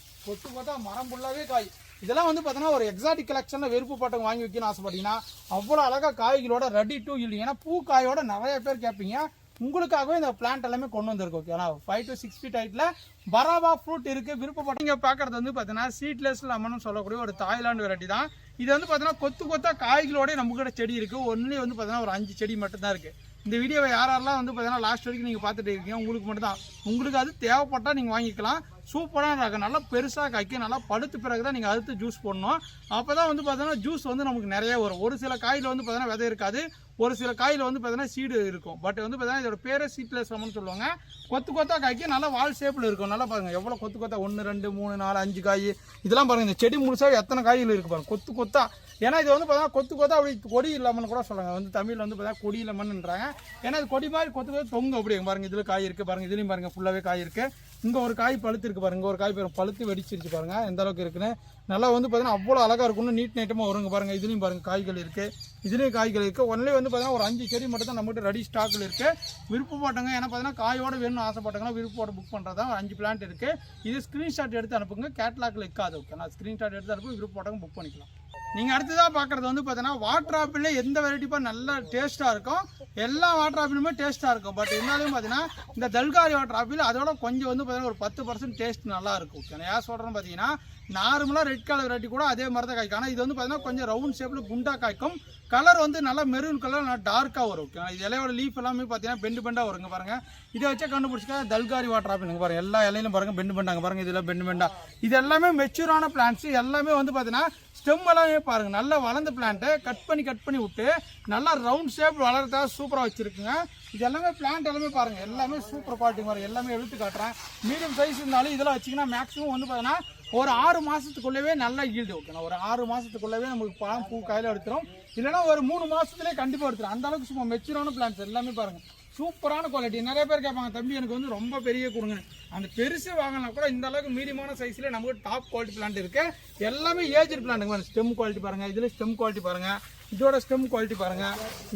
கொத்தா மரம் ஃபுல்லாகவே காய். இதெல்லாம் வந்து பார்த்தீங்கன்னா ஒரு எக்ஸாட்டிக் கலெக்ஷன்ல விருப்பப்பட்டவங்க வாங்கி வைக்கணும்னு ஆசைப்பட்டீங்கன்னா அவ்வளோ அழகா காய்களோட ரெடி டு ஈல்டு. ஏன்னா பூ காயோட நிறைய பேர் கேட்பீங்க, உங்களுக்காகவே இந்த பிளான்ட் எல்லாமே கொண்டு வந்திருக்கு. ஓகேங்களா, 5 to 6 feet ஹைட்ல பராவா ஃப்ரூட் இருக்கு. விருப்பப்பட்ட நீங்க பாக்குறது வந்து பாத்தீங்கன்னா சீட்லெஸ் லெமன் சொல்லக்கூடிய ஒரு தாய்லாந்து வெரைட்டி தான். இது வந்து பாத்தீங்கன்னா கொத்து கொத்தா காய்களோட நம்ம கிட்ட செடி இருக்கு. ஒன்லி வந்து பாத்தீங்கன்னா ஒரு 5 செடி மட்டும் தான் இருக்கு. இந்த வீடியோவை யாரெல்லாம் வந்து பார்த்தீங்கன்னா லாஸ்ட் வரைக்கும் நீங்கள் பார்த்துட்டு இருக்கீங்க, உங்களுக்கு மட்டும் தான். உங்களுக்கு அது தேவைப்பட்டால் நீங்கள் வாங்கிக்கலாம். சூப்பராக இருக்கும், நல்லா பெருசாக காய்க்கும், நல்லா படுத்த பிறகு தான் நீங்கள் அடுத்து ஜூஸ் போடணும். அப்போ தான் வந்து பார்த்தீங்கன்னா ஜூஸ் வந்து நமக்கு நிறைய வரும். ஒரு சில காயில் வந்து பார்த்தீங்கன்னா விதை இருக்காது, ஒரு சில காயில் வந்து பார்த்தீங்கன்னா சீடு இருக்கும். பட் வந்து பார்த்தீங்கன்னா இதோட பேரே சீட்லெஸ் லெமன் சொல்லுவாங்க. கொத்து கொத்தா காய்க்கும், நல்லா வால் ஷேப்பில் இருக்கும். நல்லா பாருங்கள் எவ்வளோ கொத்து கொத்தா, 1 2 3 4 5 காய். இதெல்லாம் பாருங்கள், இந்த செடி முழுசாக எத்தனை காய்கள் இருக்குது பாருங்கள், கொத்து கொத்தா. ஏன்னா இது வந்து பார்த்தீங்கன்னா கொத்து கொத்தா அப்படி கொடி லெமன் கூட சொல்லுவாங்க, வந்து தமிழில் வந்து பார்த்தீங்கன்னா கொடி லெமன்ன்றாங்க. ஏன்னா இது கொடி மாதிரி கொத்து கொத்து தொங்கு அப்படி பாருங்க. இதில் காய் இருக்குது பாருங்க, இதுலையும் பாருங்க ஃபுல்லாகவே காய் இருக்குது. இங்கே ஒரு காய் பழுத்து இருக்கு பாருங்க, ஒரு காய் பழுத்து வெடிச்சிருச்சு பாருங்க எந்த அளவுக்கு இருக்குன்னு. நல்லா வந்து பார்த்தீங்கன்னா அவ்வளோ அழகாக இருக்கும்னு நீட் நீட்டமாக வருங்க பாருங்க. இதுலையும் பாருங்க காய்கள் இருக்குது, இதுலேயும் காய்கள் இருக்குது. ஒன்லி வந்து பார்த்தீங்கன்னா ஒரு 5 செடி மட்டும் தான் நம்மகிட்ட ரெடி ஸ்டாக்கில் இருக்குது. விருப்பப்பட்டவங்க ஏன்னா பார்த்தீங்கன்னா காயோட வேணும்னு ஆசைப்பட்டாங்கன்னா விருப்பப்பட புக் பண்ணுறதா 5 பிளான்ட் இருக்குது. இது ஸ்க்ரீன்ஷாட் எடுத்து அனுப்புங்க, கேட்லாக்ல இருக்காது. ஓகே, நான் ஸ்க்ரீன்ஷாட் எடுத்து அனுப்பி விருப்பப்பட்டவங்க புக் பண்ணிக்கலாம். நீங்கள் அடுத்ததாக பார்க்குறது வந்து பார்த்தீங்கன்னா வாட்டர் ஆப்பிள் எந்த வெரைட்டிப்பா நல்லா டேஸ்ட்டாக இருக்கும், எல்லா வாட்டர் ஆப்பிளுமே டேஸ்ட்டாக இருக்கும். பட் இருந்தாலும் பார்த்தீங்கன்னா இந்த தல்காரி வாட்டர் ஆப்பிள் அதோட கொஞ்சம் வந்து பார்த்தீங்கன்னா ஒரு 10% டேஸ்ட் நல்லா இருக்கும். ஓகே, நான் ஏன் சொல்கிறேன்னு பார்த்தீங்கன்னா நார்மலாக ரெட் கலர் வெரைட்டி கூட அதே மாதிரி தான் காய்க்கும். ஆனால் இது வந்து பார்த்தீங்கன்னா கொஞ்சம் ரவுண்ட் ஷேப்பில் குண்டா காய்க்கும். கலர் வந்து நல்லா மெரூன் கலர், நல்லா டார்க்காக வரும். ஓகே, இது இலையோட லீஃப் எல்லாமே பார்த்தீங்கன்னா பெண்டு பெண்டாக வருங்க பாருங்க. இதை வச்சா கண்டுபிடிச்சிக்கா தல்காரி வாட்டர் ஆப்பிள் பாருங்க. எல்லா இலையிலும் பாருங்க பெண்டு பெண்டாங்க பாருங்க, இதெல்லாம் பெண்டு பெண்டா. இது எல்லாமே மெச்சூரான பிளான்ட்ஸ். எல்லாமே வந்து பார்த்தீங்கன்னா ஸ்டெம் எல்லாமே பாருங்க நல்லா வளர்ந்த பிளான்ட்டு கட் பண்ணி விட்டு நல்லா ரவுண்ட் ஷேப் வளர்த்தா சூப்பராக வச்சிருக்குங்க. இது எல்லாமே பிளான்ட் எல்லாமே பாருங்க, எல்லாமே சூப்பர் குவாலிட்டி பாருங்க. எல்லாமே எடுத்து காட்டுறேன். மீடியம் சைஸ் இருந்தாலும் இதெல்லாம் வச்சிங்கன்னா மேக்ஸிமம் வந்து பார்த்தீங்கன்னா ஒரு 6 மாதத்துக்குள்ளவே நல்லா ஈல்டு. ஓகேண்ணா, ஒரு 6 மாதத்துக்குள்ளவே நமக்கு பழம் பூ காயில் எடுத்துரும். இல்லைன்னா ஒரு 3 மாதத்துலேயே கண்டிப்பாக எடுத்துரும். அந்த அளவுக்கு சும்மா மெச்சூரான பிளான்ட்ஸ் எல்லாமே பாருங்க, சூப்பரான குவாலிட்டி. நிறைய பேர் கேட்பாங்க, தம்பி எனக்கு வந்து ரொம்ப பெரிய கொடுங்க. அந்த பெருசு வாங்கினா கூட இந்த அளவுக்கு மீடியமான சைஸ்ல நமக்கு டாப் குவாலிட்டி பிளான்ட் இருக்கு. எல்லாமே ஏஜ் பிளான்ட்டுங்க. ஸ்டெம் குவாலிட்டி பாருங்க, இதுல ஸ்டெம் குவாலிட்டி பாருங்க, இதோட ஸ்டெம் குவாலிட்டி பாருங்க,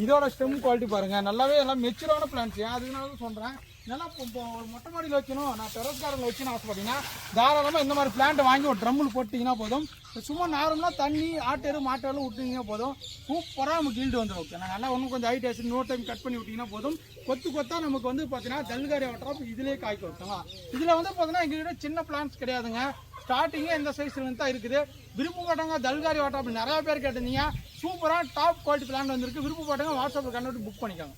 இதோட ஸ்டெம் குவாலிட்டி பாருங்க. நல்லாவே எல்லாம் மெச்சூரான பிளான்ட்ஸ். அதுனால சொல்றேன், நல்லா ஒரு மொட்டை மாடியில் வைக்கணும், நான் டெரஸ் கார்டனில் வச்சுன்னு ஆசைப்பட்டீங்கன்னா தாராளமாக இந்த மாதிரி பிளான்ட் வாங்கி ஒரு ட்ரம்மில் போட்டிங்கன்னா போதும். சும்மா நார்மலாக தண்ணி ஆட்டேரு மாட்டேரும் விட்டிங்கன்னா போதும், சூப்பராக நமக்கு ஈல்டு வந்துடும். ஓகே, நான் நல்லா ஒன்றும் கொஞ்சம் ஹைட் ஆச்சு இன்னொரு டைம் கட் பண்ணி விட்டிங்கன்னா போதும். கொத்து கொத்தா நமக்கு வந்து பார்த்தீங்கன்னா தல்காரி வாட்டர் இதிலே காய்க்க வைக்கலாம். இதில் வந்து பார்த்தீங்கன்னா எங்ககிட்ட சின்ன பிளான்ட்ஸ் கிடையாதுங்க. ஸ்டார்டிங்கே இந்த சைஸ்ல தான் இருக்குது. விருப்பப்பட்டவங்க தல்காரி வாட்டர் அப்படி நிறைய பேர் கேட்டிருந்தீங்க. சூப்பராக டாப் குவாலிட்டி பிளான்ட் வந்திருக்கு. விருப்பப்பட்டவங்க வாட்ஸ்அப்பில் கண்டுபிடி புக் பண்ணிக்கோங்க.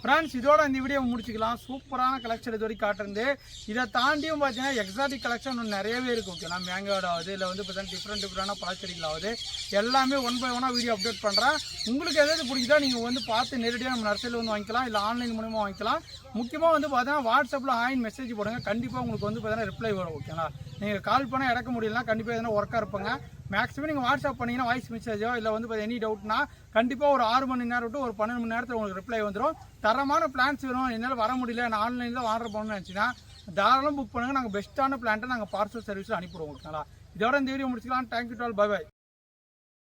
ஃப்ரெண்ட்ஸ், இதோட இந்த வீடியோ முடிச்சுக்கலாம். சூப்பரான கலெக்ஷன் இது வரைக்கும் காட்டுறது. இதை தாண்டியும் பார்த்தீங்கன்னா எக்ஸாட்டிக் கலெக்ஷன் இன்னும் நிறையவே இருக்கும். ஓகே, நான் மேங்கோட ஆகுது, இல்லை வந்து பார்த்தீங்கன்னா டிஃப்ரெண்டான பழச்செடிகள் ஆகுது. எல்லாமே 1 by 1 வீடியோ அப்டேட் பண்ணுறேன். உங்களுக்கு எதாவது பிடிக்குதோ நீங்கள் வந்து பார்த்து நேரடியாக நம்ம நர்சரியில் வந்து வாங்கிக்கலாம், இல்லை ஆன்லைன் மூலமாக வாங்கிக்கலாம். முக்கியமாக வந்து பார்த்தீங்கன்னா வாட்ஸ்அப்பில் ஹாய் மெசேஜ் போடுங்க, கண்டிப்பாக உங்களுக்கு வந்து பார்த்தீங்கன்னா ரிப்ளை வரும். ஓகேங்களா, நீங்கள் கால் பண்ணால் இறக்க முடியலன்னா கண்டிப்பாக எதனா ஒர்க்காக இருப்பாங்க. மேக்ஸிமம் நீங்கள் வாட்ஸ்அப் பண்ணிங்கன்னா வாய்ஸ் மெசேஜோ இல்லை வந்து எனி டவுட்னா கண்டிப்பாக ஒரு 6 மணி நேரம் டு ஒரு 12 மணி நேரத்தில் உங்களுக்கு ரிப்ளை வந்துடும். தரமான பிளான்ஸ் வேணும், என்னால் வர முடியல, நான் ஆன்லைனில் ஆர்டர் பண்ணணும்னு நினச்சின்னா தாராளம் புக் பண்ணுங்கள். நாங்கள் பெஸ்ட்டான பிளான்ட்டை நாங்கள் பார்சல் சர்வீஸில் அனுப்பிடுவோம். ஓகேங்களா, இதோட இந்த வீடியோ முடிச்சுக்கலாம். Thank you to all, bye by.